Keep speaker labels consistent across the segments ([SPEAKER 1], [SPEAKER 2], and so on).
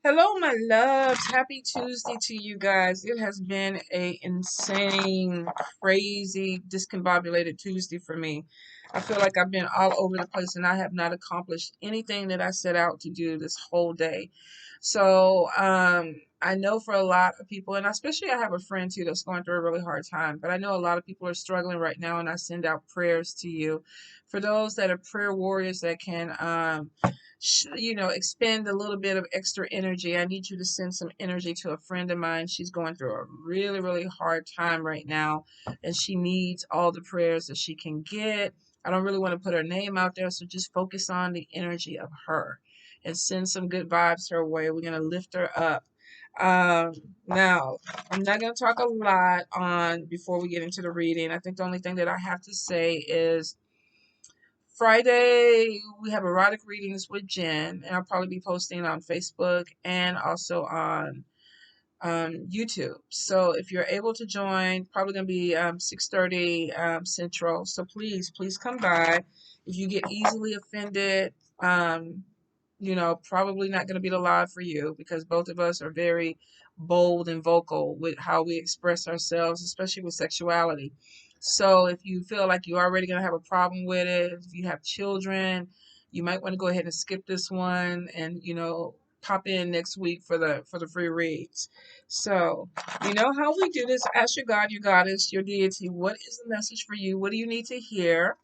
[SPEAKER 1] Hello, my loves. Happy Tuesday to you guys. It has been a insane, crazy, discombobulated Tuesday for me. I feel like I've been all over the place and I have not accomplished anything that I set out to do this whole day. I know for a lot of people, and especially I have a friend too that's going through a really hard time, but I know a lot of people are struggling right now, and I send out prayers to you. For those that are prayer warriors that can expend a little bit of extra energy. I need you to send some energy to a friend of mine. She's going through a really, really hard time right now, and she needs all the prayers that she can get. I don't really want to put her name out there, so just focus on the energy of her and send some good vibes her way. We're going to lift her up. Um, Now, I'm not going to talk a lot on before we get into the reading. I think the only thing that I have to say is Friday, we have erotic readings with Jen, and I'll probably be posting on Facebook and also on YouTube. So if you're able to join, probably going to be 6:30 Central. So please come by. If you get easily offended, probably not going to be the live for you because both of us are very bold and vocal with how we express ourselves, especially with sexuality. So if you feel like you're already going to have a problem with it, if you have children, you might want to go ahead and skip this one and, pop in next week for the free reads. So, you know how we do this. Ask your God, your goddess, your deity, what is the message for you? What do you need to hear?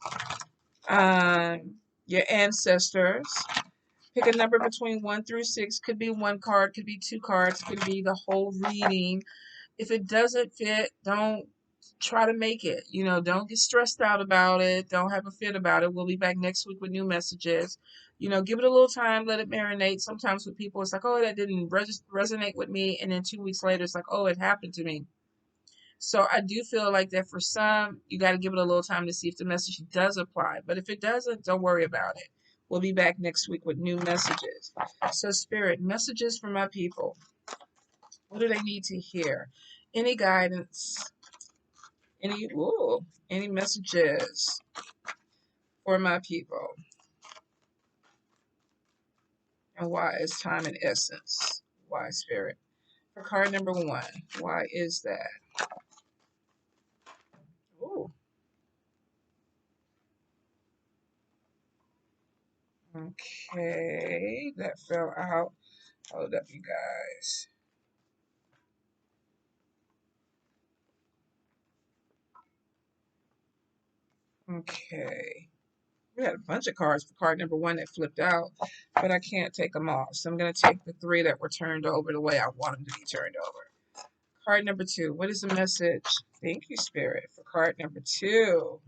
[SPEAKER 1] Your ancestors. Pick a number between 1 through 6. Could be one card, could be two cards, could be the whole reading. If it doesn't fit, don't try to make it. Don't get stressed out about it. Don't have a fit about it. We'll be back next week with new messages. Give it a little time, let it marinate. Sometimes with people, it's like, oh, that didn't resonate with me. And then 2 weeks later, it's like, oh, it happened to me. So I do feel like that for some, you got to give it a little time to see if the message does apply. But if it doesn't, don't worry about it. We'll be back next week with new messages. So, Spirit, messages for my people. What do they need to hear? Any guidance? Any messages for my people? And why is time and essence? Why, Spirit? For card number 1, why is that? Ooh. Okay, that fell out. Hold up, you guys. Okay. We had a bunch of cards for card number 1 that flipped out, but I can't take them all. So I'm going to take the 3 that were turned over the way I want them to be turned over. Card number 2. What is the message? Thank you, Spirit, for card number 2.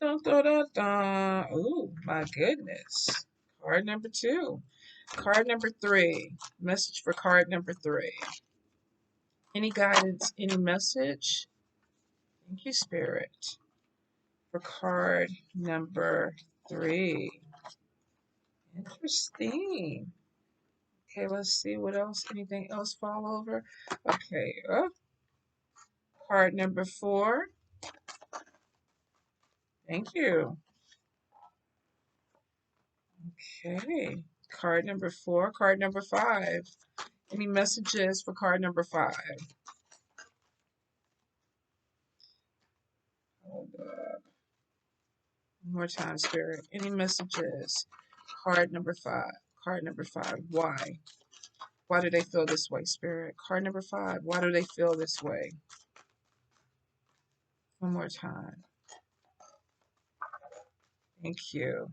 [SPEAKER 1] Dun, dun, dun, dun. Ooh, my goodness. Card number 2. Card number 3. Message for card number 3. Any guidance, any message? Thank you, Spirit, for card number 3. Interesting. Okay, let's see what else. Anything else fall over? Okay, card number 4. Thank you. Okay, card number 4. Card number 5. Any messages for card number 5? Hold up. One more time, Spirit. Any messages? Card number 5. Card number 5. Why? Why do they feel this way, Spirit? Card number 5. Why do they feel this way? One more time. Thank you.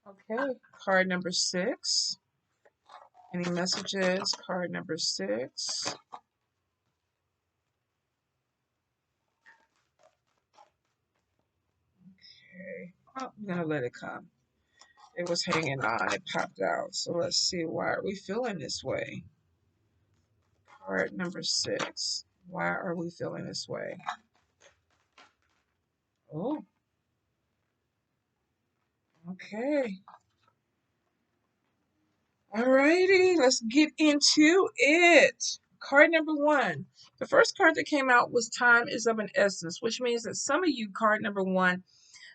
[SPEAKER 1] Okay. Card number 6. Any messages? Card number 6. Okay. Oh, I'm going to let it come. It was hanging on. It popped out. So let's see. Why are we feeling this way? Card number 6. Why are we feeling this way? Oh, okay. Alrighty, let's get into it. Card number 1. The first card that came out was Time is of an Essence, which means that some of you, card number 1,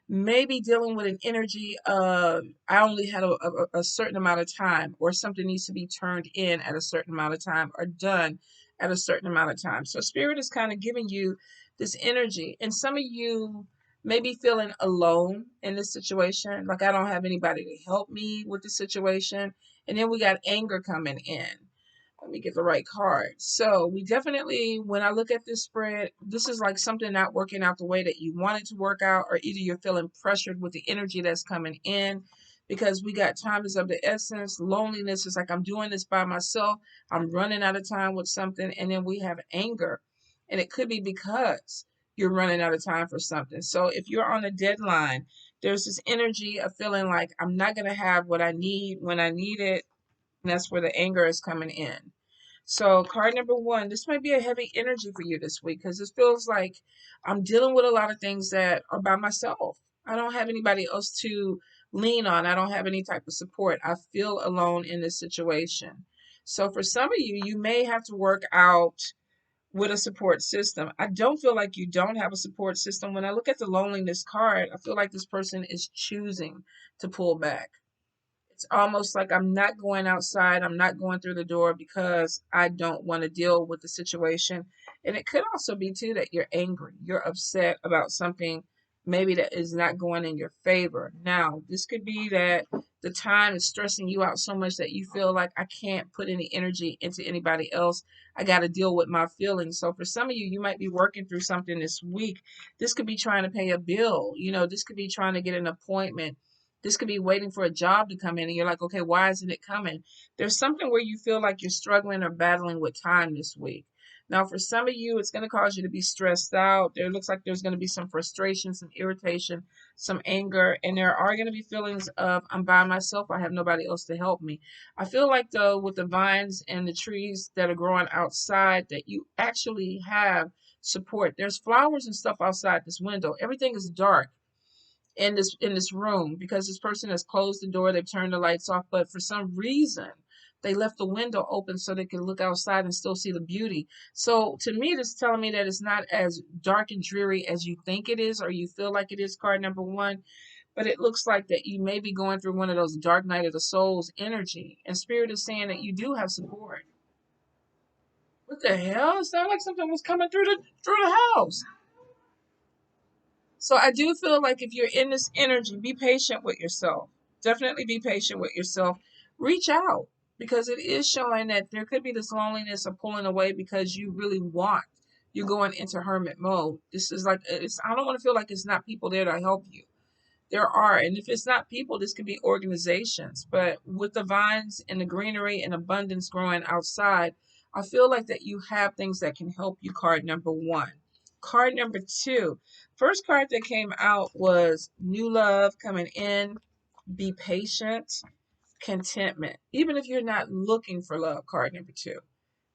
[SPEAKER 1] maybe dealing with an energy of I only had a certain amount of time, or something needs to be turned in at a certain amount of time or done at a certain amount of time. So spirit is kind of giving you this energy. And some of you may be feeling alone in this situation. Like, I don't have anybody to help me with the situation. And then we got anger coming in. Let me get the right card. So we definitely, when I look at this spread, this is like something not working out the way that you want it to work out, or either you're feeling pressured with the energy that's coming in, because we got time is of the essence. Loneliness is like, I'm doing this by myself. I'm running out of time with something. And then we have anger. And it could be because you're running out of time for something. So if you're on a deadline, there's this energy of feeling like I'm not going to have what I need when I need it. And that's where the anger is coming in. So card number one, this might be a heavy energy for you this week, because this feels like I'm dealing with a lot of things that are by myself. I don't have anybody else to lean on. I don't have any type of support. I feel alone in this situation. So for some of you, you may have to work out with a support system. I don't feel like you don't have a support system. When I look at the loneliness card, I feel like this person is choosing to pull back. It's almost like I'm not going outside. I'm not going through the door because I don't want to deal with the situation. And it could also be too that you're angry. You're upset about something maybe that is not going in your favor. Now, this could be that the time is stressing you out so much that you feel like I can't put any energy into anybody else. I got to deal with my feelings. So for some of you, you might be working through something this week. This could be trying to pay a bill. This could be trying to get an appointment. This could be waiting for a job to come in, and you're like, okay, why isn't it coming? There's something where you feel like you're struggling or battling with time this week. Now, for some of you, it's going to cause you to be stressed out. There looks like there's going to be some frustration, some irritation, some anger, and there are going to be feelings of, I'm by myself. I have nobody else to help me. I feel like, though, with the vines and the trees that are growing outside, that you actually have support. There's flowers and stuff outside this window. Everything is dark in this room because this person has closed the door, they've turned the lights off, but for some reason they left the window open so they can look outside and still see the beauty. So to me, this is telling me that it's not as dark and dreary as you think it is, or you feel like it is, card number one. But it looks like that you may be going through one of those dark night of the souls energy, and spirit is saying that you do have support. What the hell? It sounded like something was coming through the house. So I do feel like if you're in this energy, be patient with yourself. Definitely be patient with yourself. Reach out, because it is showing that there could be this loneliness of pulling away because you really want. You're going into hermit mode. This is like, I don't want to feel like it's not people there to help you. There are, and if it's not people, this could be organizations. But with the vines and the greenery and abundance growing outside, I feel like that you have things that can help you. Card number one. Card number two. First card that came out was new love coming in. Be patient. Contentment. Even if you're not looking for love, card number two,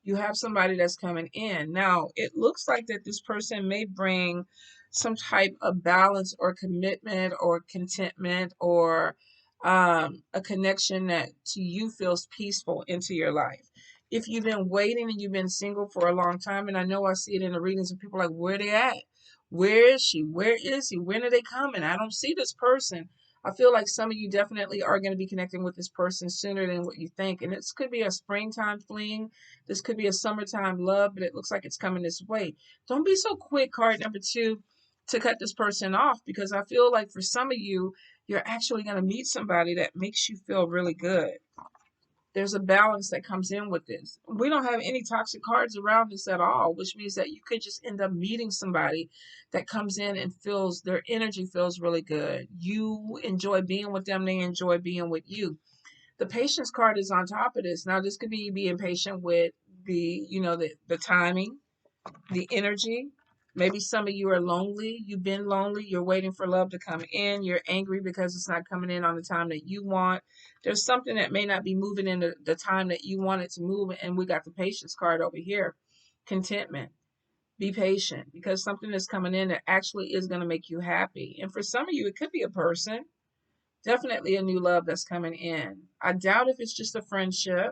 [SPEAKER 1] you have somebody that's coming in. Now, it looks like that this person may bring some type of balance or commitment or contentment, or a connection that to you feels peaceful into your life. If you've been waiting and you've been single for a long time, and I know I see it in the readings and people are like, where they at? Where is she? Where is he? When are they coming? I don't see this person. I feel like some of you definitely are going to be connecting with this person sooner than what you think. And this could be a springtime fling. This could be a summertime love, but it looks like it's coming this way. Don't be so quick, card number two, to cut this person off, because I feel like for some of you, you're actually going to meet somebody that makes you feel really good. There's a balance that comes in with this. We don't have any toxic cards around us at all, which means that you could just end up meeting somebody that comes in and feels their energy feels really good. You enjoy being with them, they enjoy being with you. The patience card is on top of this. Now, this could be being patient with the timing, the energy. Maybe some of you are lonely. You've been lonely. You're waiting for love to come in. You're angry because it's not coming in on the time that you want. There's something that may not be moving in the time that you want it to move. And we got the patience card over here. Contentment. Be patient, because something is coming in that actually is going to make you happy. And for some of you, it could be a person. Definitely a new love that's coming in. I doubt if it's just a friendship,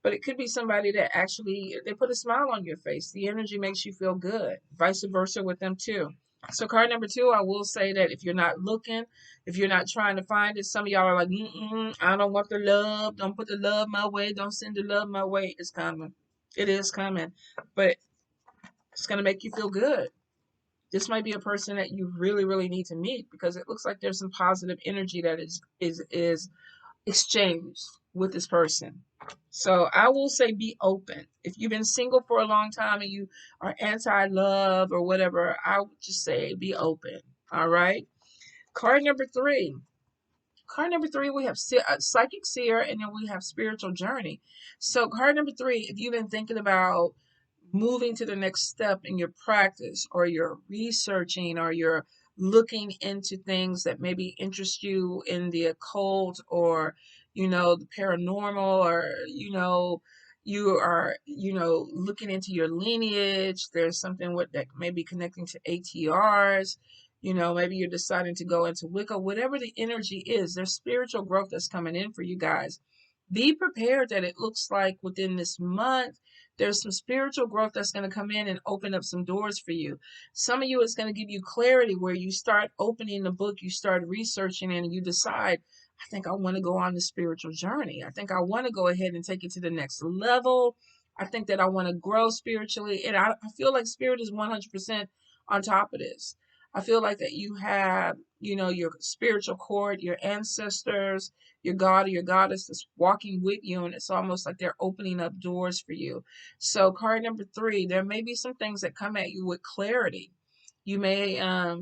[SPEAKER 1] but it could be somebody that actually they put a smile on your face. The energy makes you feel good. Vice versa with them too. So card number 2, I will say that if you're not looking, if you're not trying to find it, some of y'all are like, I don't want the love. Don't put the love my way. Don't send the love my way. It's coming. It is coming. But it's going to make you feel good. This might be a person that you really, really need to meet, because it looks like there's some positive energy that is exchanged with this person. So I will say be open. If you've been single for a long time and you are anti-love or whatever, I would just say be open. All right. Card number 3. Card number 3, we have psychic seer, and then we have spiritual journey. So card number 3, if you've been thinking about moving to the next step in your practice, or you're researching, or you're looking into things that maybe interest you in the occult, or the paranormal, or you are looking into your lineage, there's something with that maybe connecting to ATRs, maybe you're deciding to go into Wicca, whatever the energy is, there's spiritual growth that's coming in for you guys. Be prepared that it looks like within this month, there's some spiritual growth that's going to come in and open up some doors for you. Some of you, it's going to give you clarity where you start opening the book, you start researching, and you decide, I think I want to go on the spiritual journey. I think I want to go ahead and take it to the next level. I think that I want to grow spiritually. And I feel like spirit is 100% on top of this. I feel like that you have, your spiritual cord, your ancestors, your god or your goddess is walking with you, and it's almost like they're opening up doors for you. So card number 3, there may be some things that come at you with clarity. You may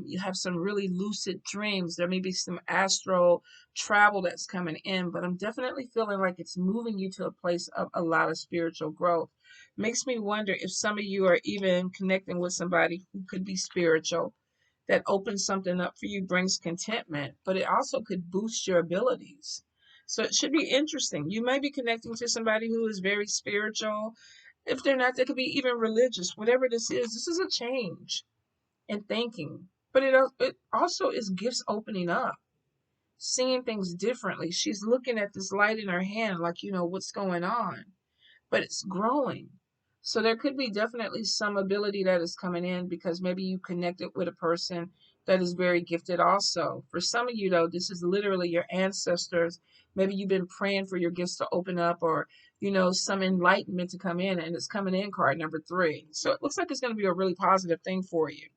[SPEAKER 1] you have some really lucid dreams. There may be some astral travel that's coming in, but I'm definitely feeling like it's moving you to a place of a lot of spiritual growth. Makes me wonder if some of you are even connecting with somebody who could be spiritual, that opens something up for you, brings contentment, but it also could boost your abilities. So it should be interesting. You may be connecting to somebody who is very spiritual. If they're not, they could be even religious. Whatever this is a change in thinking. But it also is gifts opening up, seeing things differently. She's looking at this light in her hand, like, what's going on, but it's growing. So there could be definitely some ability that is coming in, because maybe you connected with a person that is very gifted also. For some of you, though, this is literally your ancestors. Maybe you've been praying for your gifts to open up, or, some enlightenment to come in, and it's coming in, card number 3. So it looks like it's going to be a really positive thing for you.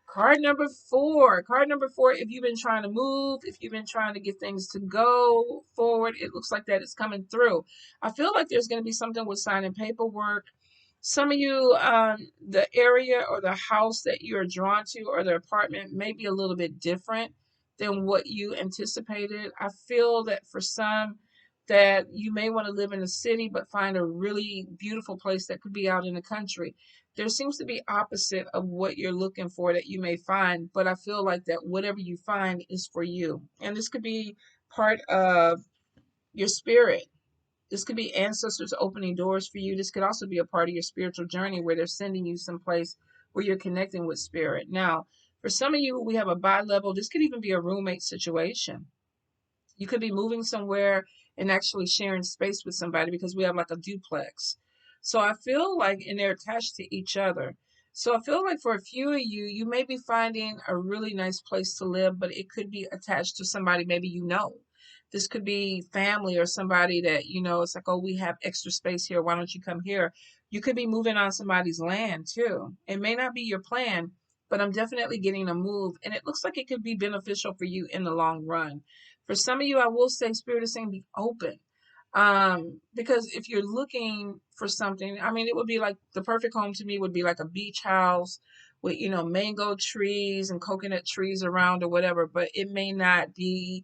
[SPEAKER 1] Card number 4. Card number 4, if you've been trying to move, if you've been trying to get things to go forward, it looks like that it's coming through. I feel like there's going to be something with signing paperwork. Some of you, the area or the house that you're drawn to, or the apartment, may be a little bit different than what you anticipated. I feel that for some, that you may want to live in a city but find a really beautiful place that could be out in the country. There seems to be opposite of what you're looking for that you may find, but I feel like that whatever you find is for you. And this could be part of your spirit. This could be ancestors opening doors for you. This could also be a part of your spiritual journey where they're sending you someplace where you're connecting with spirit. Now, for some of you, we have a bi-level. This could even be a roommate situation. You could be moving somewhere and actually sharing space with somebody, because we have like a duplex. So I feel like, and they're attached to each other. So I feel like for a few of you, you may be finding a really nice place to live, but it could be attached to somebody maybe you know. This could be family or somebody that, it's like, oh, we have extra space here. Why don't you come here? You could be moving on somebody's land too. It may not be your plan, but I'm definitely getting a move. And it looks like it could be beneficial for you in the long run. For some of you, I will say Spirit is saying be open. Because if you're looking for something, I mean, it would be like the perfect home to me would be like a beach house with, mango trees and coconut trees around or whatever, but it may not be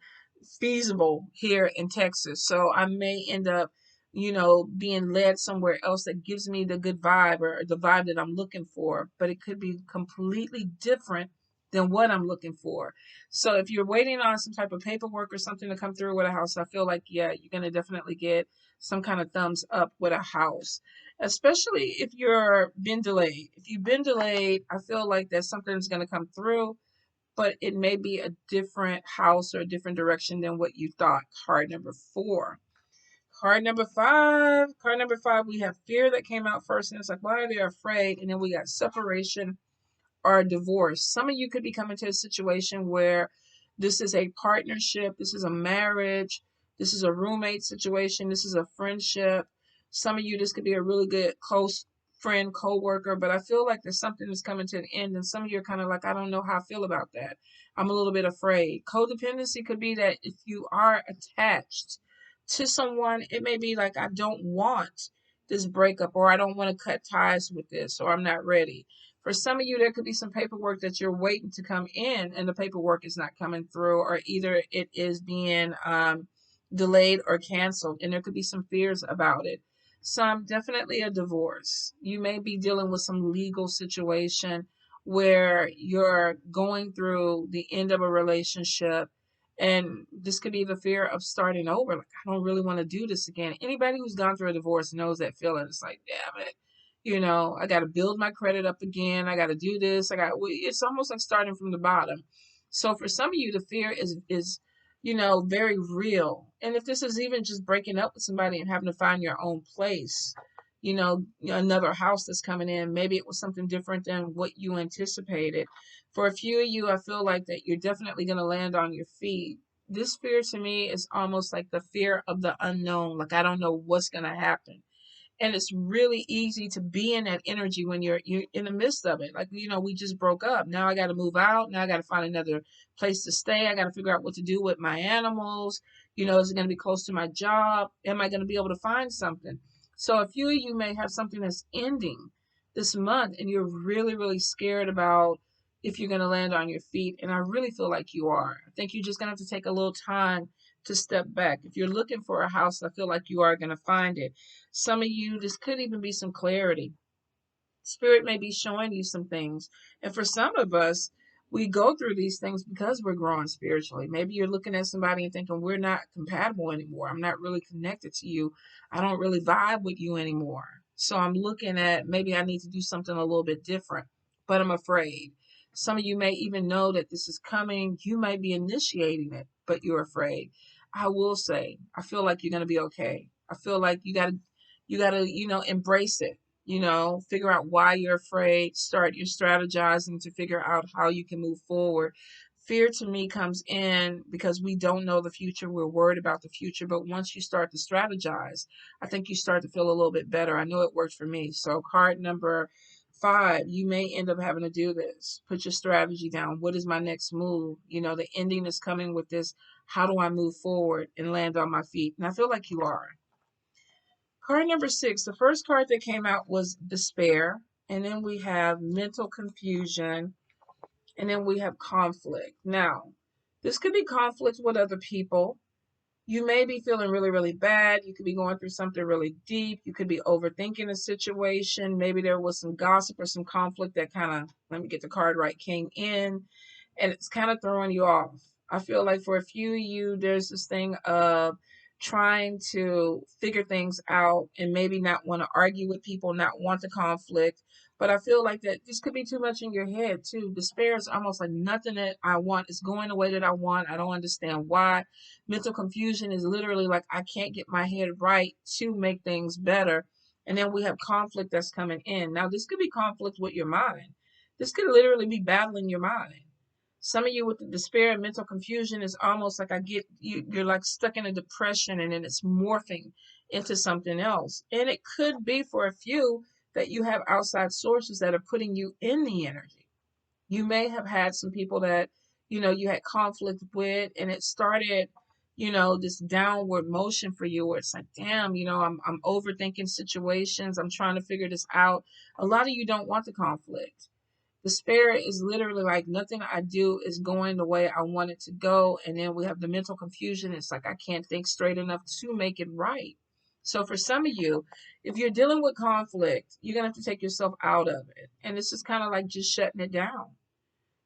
[SPEAKER 1] feasible here in Texas. So I may end up, being led somewhere else that gives me the good vibe, or the vibe that I'm looking for, but it could be completely different than what I'm looking for. So if you're waiting on some type of paperwork or something to come through with a house, I feel like, yeah, you're going to definitely get some kind of thumbs up with a house, especially if you're been delayed. If you've been delayed, I feel like that something's going to come through, but it may be a different house or a different direction than what you thought. Card number 4. Card number 5. Card number 5, we have fear that came out first, and it's like, why are they afraid? And then we got separation, or a divorce. Some of you could be coming to a situation where this is a partnership, this is a marriage, this is a roommate situation, this is a friendship. Some of you, this could be a really good close friend, co-worker, but I feel like there's something that's coming to an end, and some of you are kind of like, I don't know how I feel about that. I'm a little bit afraid. Codependency could be that if you are attached to someone, it may be like, I don't want this breakup, or I don't want to cut ties with this, or I'm not ready. For some of you, there could be some paperwork that you're waiting to come in, and the paperwork is not coming through, or either it is being delayed or canceled, and there could be some fears about it. Some definitely a divorce. You may be dealing with some legal situation where you're going through the end of a relationship, and this could be the fear of starting over. Like, I don't really want to do this again. Anybody who's gone through a divorce knows that feeling. It's like, damn it. I got to build my credit up again. I got to do this. It's almost like starting from the bottom. So for some of you, the fear is very real. And if this is even just breaking up with somebody and having to find your own place, another house that's coming in, maybe it was something different than what you anticipated. For a few of you, I feel like that you're definitely going to land on your feet. This fear to me is almost like the fear of the unknown. Like, I don't know what's going to happen. And it's really easy to be in that energy when you're in the midst of it. Like, we just broke up. Now I got to move out. Now I got to find another place to stay. I got to figure out what to do with my animals. Is it going to be close to my job? Am I going to be able to find something? So a few of you may have something that's ending this month, and you're really, really scared about if you're going to land on your feet. And I really feel like you are. I think you're just going to have to take a little time to step back. If you're looking for a house, I feel like you are going to find it. Some of you, this could even be some clarity. Spirit may be showing you some things. And for some of us, we go through these things because we're growing spiritually. Maybe you're looking at somebody and thinking, we're not compatible anymore. I'm not really connected to you. I don't really vibe with you anymore. So I'm looking at maybe I need to do something a little bit different, but I'm afraid. Some of you may even know that this is coming. You might be initiating it, but you're afraid. I will say, I feel like you're going to be okay. I feel like you gotta embrace it, figure out why you're afraid, start your strategizing to figure out how you can move forward. Fear to me comes in because we don't know the future. We're worried about the future. But once you start to strategize, I think you start to feel a little bit better. I know it worked for me. So card number 5, you may end up having to do this. Put your strategy down. What is my next move? The ending is coming with this. How do I move forward and land on my feet? And I feel like you are. Card number 6, the first card that came out was despair, and then we have mental confusion, and then we have conflict. Now, this could be conflict with other people. You may be feeling really, really bad. You could be going through something really deep. You could be overthinking a situation. Maybe there was some gossip or some conflict that kind of, let me get the card right, came in, and it's kind of throwing you off. I feel like for a few of you, there's this thing of trying to figure things out and maybe not want to argue with people, not want the conflict. But I feel like that this could be too much in your head too. Despair is almost like nothing that I want is going the way that I want. I don't understand why. Mental confusion is literally like I can't get my head right to make things better. And then we have conflict that's coming in. Now, this could be conflict with your mind. This could literally be battling your mind. Some of you with the despair and mental confusion is almost like you're like stuck in a depression, and then it's morphing into something else. And it could be for a few that you have outside sources that are putting you in the energy. You may have had some people that, you had conflict with, and it started, this downward motion for you where it's like, damn, I'm overthinking situations. I'm trying to figure this out. A lot of you don't want the conflict. Despair is literally like nothing I do is going the way I want it to go. And then we have the mental confusion. It's like I can't think straight enough to make it right. So for some of you, if you're dealing with conflict, you're going to have to take yourself out of it. And it's just kind of like just shutting it down.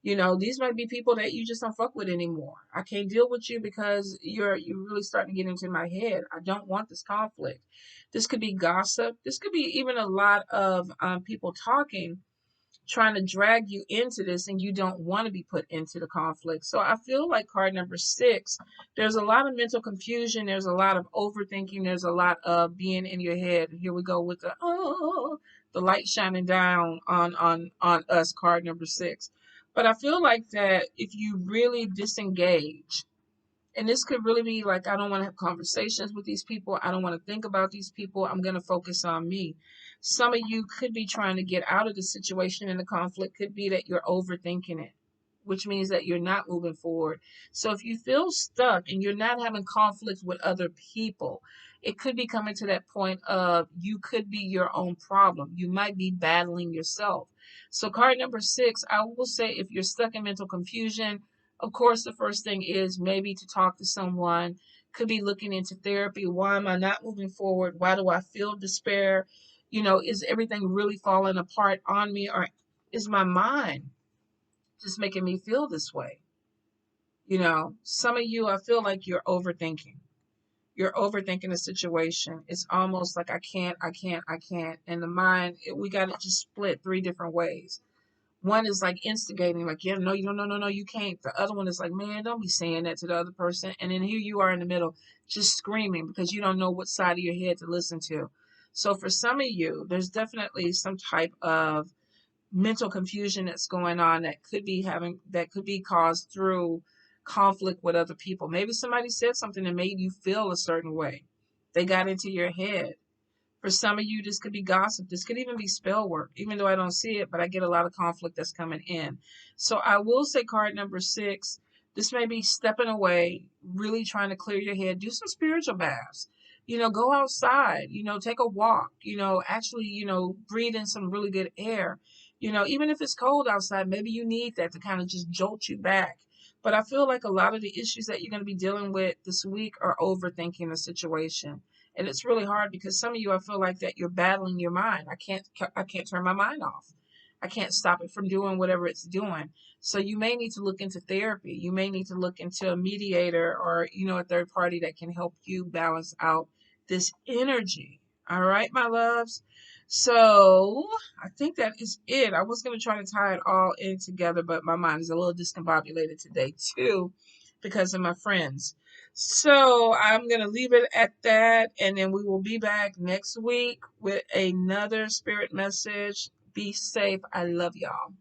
[SPEAKER 1] These might be people that you just don't fuck with anymore. I can't deal with you because you're really starting to get into my head. I don't want this conflict. This could be gossip. This could be even a lot of people talking, trying to drag you into this, and you don't want to be put into the conflict. So I feel like card number 6, there's a lot of mental confusion. There's a lot of overthinking. There's a lot of being in your head. Here we go with the light shining down on us, card number 6. But I feel like that if you really disengage, and this could really be like, I don't want to have conversations with these people. I don't want to think about these people. I'm going to focus on me. Some of you could be trying to get out of the situation, and the conflict could be that you're overthinking it, which means that you're not moving forward. So if you feel stuck and you're not having conflict with other people, it could be coming to that point of you could be your own problem. You might be battling yourself. So card number 6, I will say, if you're stuck in mental confusion, of course, the first thing is maybe to talk to someone, could be looking into therapy. Why am I not moving forward? Why do I feel despair? Is everything really falling apart on me, or is my mind just making me feel this way? Some of you, I feel like you're overthinking. You're overthinking the situation. It's almost like I can't, I can't, I can't. And the mind, we got it just split 3 different ways. One is like instigating, like, yeah, no, you don't, no, you can't. The other one is like, man, don't be saying that to the other person. And then here you are in the middle, just screaming because you don't know what side of your head to listen to. So for some of you, there's definitely some type of mental confusion that's going on that could be caused through conflict with other people. Maybe somebody said something that made you feel a certain way. They got into your head. For some of you, this could be gossip. This could even be spell work, even though I don't see it, but I get a lot of conflict that's coming in. So I will say card number 6, this may be stepping away, really trying to clear your head. Do some spiritual baths. Go outside, take a walk, actually, breathe in some really good air. Even if it's cold outside, maybe you need that to kind of just jolt you back. But I feel like a lot of the issues that you're going to be dealing with this week are overthinking the situation. And it's really hard because some of you, I feel like that you're battling your mind. I can't turn my mind off. I can't stop it from doing whatever it's doing. So you may need to look into therapy. You may need to look into a mediator, or, a third party that can help you balance out this energy. All right, my loves. So I think that is it. I was going to try to tie it all in together, but my mind is a little discombobulated today too because of my friends. So I'm going to leave it at that, and then we will be back next week with another spirit message. Be safe. I love y'all.